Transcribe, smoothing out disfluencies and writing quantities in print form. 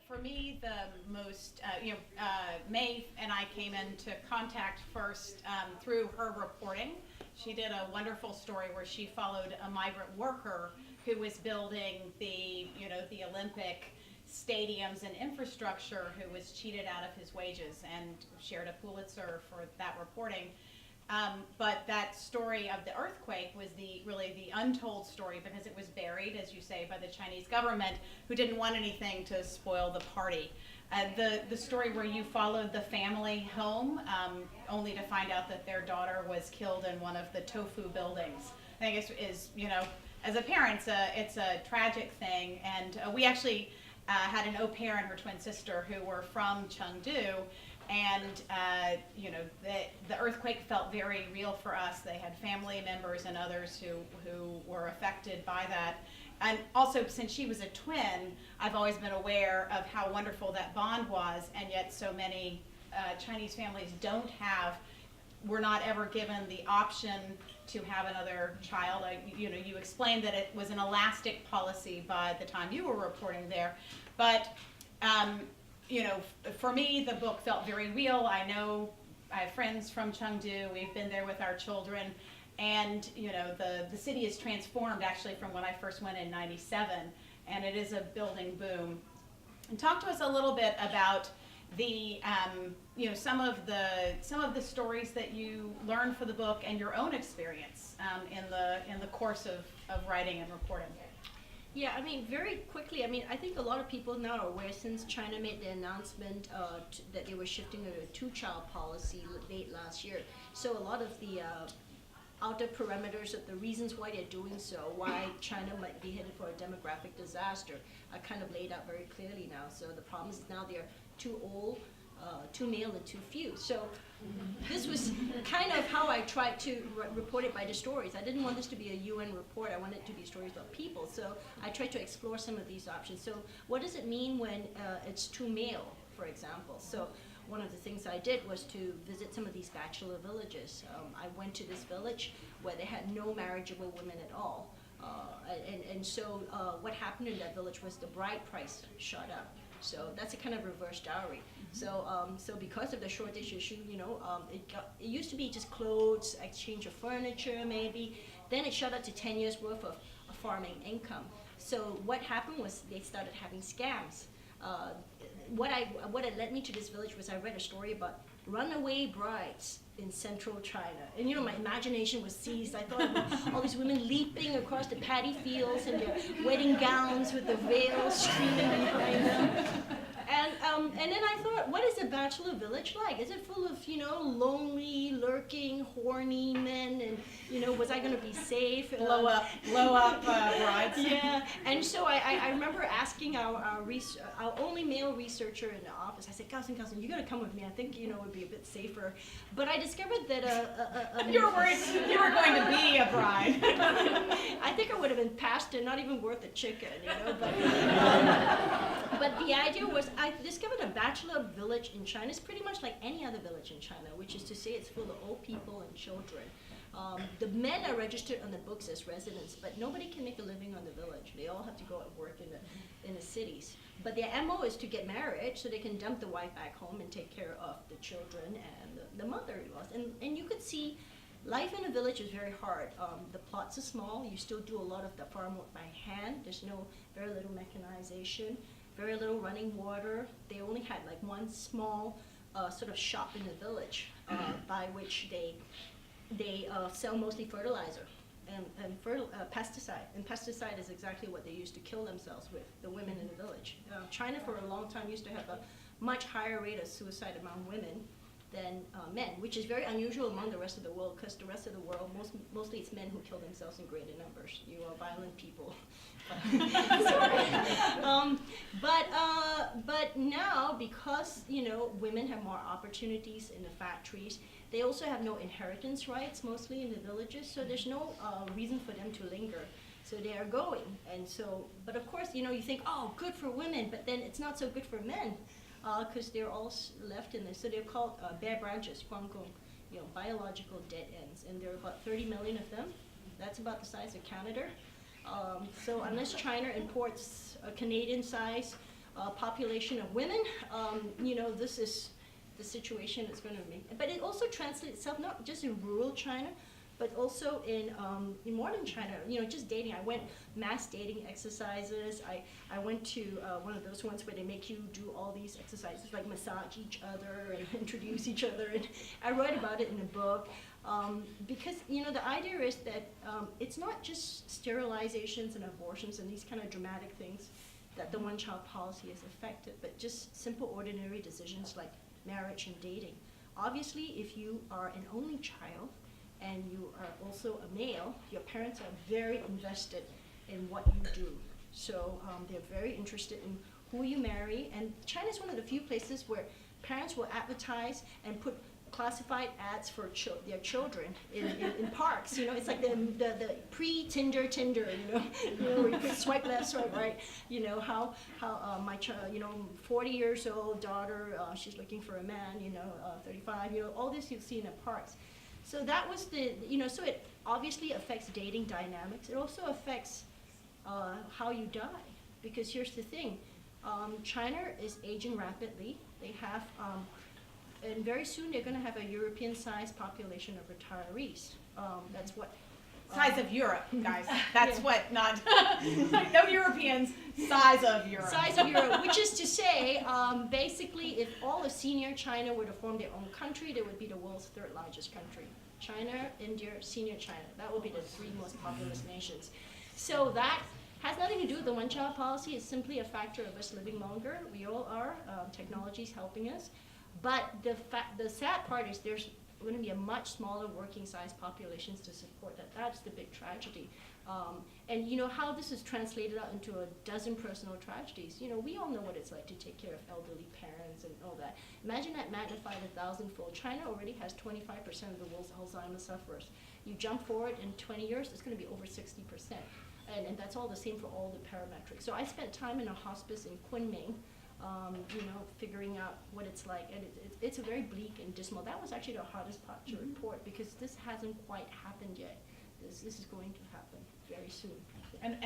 for me, the most, Mei and I came into contact first through her reporting. She did a wonderful story where she followed a migrant worker who was building the Olympic stadiums and infrastructure, who was cheated out of his wages, and shared a Pulitzer for that reporting. But that story of the earthquake was really the untold story, because it was buried, as you say, by the Chinese government, who didn't want anything to spoil the party. The story where you followed the family home, only to find out that their daughter was killed in one of the tofu buildings, I think is as a parent, it's a tragic thing. And we actually had an au pair and her twin sister who were from Chengdu. And the earthquake felt very real for us. They had family members and others who were affected by that. And also, since she was a twin, I've always been aware of how wonderful that bond was, and yet so many Chinese families were not ever given the option to have another child. You explained that it was an elastic policy by the time you were reporting there, but for me, the book felt very real. I have friends from Chengdu. We've been there with our children. And, the city is transformed, actually, from when I first went in '97. And it is a building boom. And talk to us a little bit about the, some of the stories that you learned for the book and your own experience in the course of writing and reporting. Yeah, very quickly, I think a lot of people now are aware, since China made the announcement that they were shifting to a two-child policy late last year. So a lot of the outer parameters of the reasons why they're doing so, why China might be headed for a demographic disaster, are kind of laid out very clearly now. So the problem is now they're too old, too male, and too few. So this was kind of how I tried to report it by the stories. I didn't want this to be a UN report. I wanted it to be stories about people. So I tried to explore some of these options. So what does it mean when it's too male, for example? So one of the things I did was to visit some of these bachelor villages. I went to this village where they had no marriageable women at all. So what happened in that village was the bride price shot up. So that's a kind of reverse dowry. So because of the shortage issue, it used to be just clothes, exchange of furniture maybe. Then it shot up to 10 years worth of farming income. So what happened was they started having scams. What had led me to this village was I read a story about runaway brides in central China. And my imagination was seized. I thought about all these women leaping across the paddy fields in their wedding gowns with the veils streaming behind them. And then I thought, what is a bachelor village like? Is it full of, lonely, lurking, horny men? And, was I going to be safe? Blow up brides. Yeah. And so I remember asking our only male researcher in the office, I said, Cousin, you got to come with me. I think, it would be a bit safer. But I discovered that you were worried you were going to be a bride. I think I would have been pastor, not even worth a chicken, But the idea was, I discovered a bachelor village in China is pretty much like any other village in China, which is to say it's full of old people and children. The men are registered on the books as residents, but nobody can make a living on the village. They all have to go and work in the cities. But their MO is to get married so they can dump the wife back home and take care of the children and the mother-in-laws. And you could see life in a village is very hard. The plots are small. You still do a lot of the farm work by hand. There's very little mechanization, very little running water. They only had like one small sort of shop in the village by which they sell mostly fertilizer and pesticide. And pesticide is exactly what they used to kill themselves with, the women in the village. China for a long time used to have a much higher rate of suicide among women than men, which is very unusual among the rest of the world, because the rest of the world, mostly it's men who kill themselves in greater numbers. You are violent people. But now, because women have more opportunities in the factories, they also have no inheritance rights, mostly in the villages, so there's no reason for them to linger. So they are going, and so, but of course, you think, oh, good for women, but then it's not so good for men, because they're all left in this. So they're called bare branches, guanggong, biological dead ends, and there are about 30 million of them. That's about the size of Canada. So unless China imports a Canadian size population of women, you know, this is the situation it's going to make. But it also translates itself not just in rural China, but also in modern China. You know, just dating. I went mass dating exercises. I went to one of those ones where they make you do all these exercises, like massage each other and introduce each other. And I write about it in the book. Because, you know, the idea is that it's not just sterilizations and abortions and these kind of dramatic things that the one-child policy has affected, but just simple, ordinary decisions like marriage and dating. Obviously, if you are an only child and you are also a male, your parents are very invested in what you do. So they're very interested in who you marry. And China is one of the few places where parents will advertise and put classified ads for their children in parks. You know, it's like the pre-Tinder, you know, where you could swipe left, swipe right. You know, how my child, you know, 40 years old daughter, she's looking for a man, you know, 35, you know, all this you'll see in the parks. So that was you know, so it obviously affects dating dynamics. It also affects how you die. Because here's the thing, China is aging rapidly. They have, and very soon they're going to have a European-sized population of retirees. That's what... Size of Europe, guys. That's Yeah. what, not, no Europeans, size of Europe. Size of Europe, which is to say, basically, if all of senior China were to form their own country, they would be the world's third largest country. China, India, senior China. That would be the three most populous nations. So that has nothing to do with the one-child policy. It's simply a factor of us living longer. We all are. Technology's helping us. But the sad part is there's going to be a much smaller working-size populations to support that. That's the big tragedy. And you know how this is translated out into a dozen personal tragedies. You know, we all know what it's like to take care of elderly parents and all that. Imagine that magnified 1,000-fold. China already has 25% of the world's Alzheimer's sufferers. You jump forward in 20 years, it's going to be over 60%. And that's all the same for all the parametrics. So I spent time in a hospice in Kunming, you know, figuring out what it's like. And it's a very bleak and dismal. That was actually the hardest part to report because this hasn't quite happened yet. This is going to happen very soon. And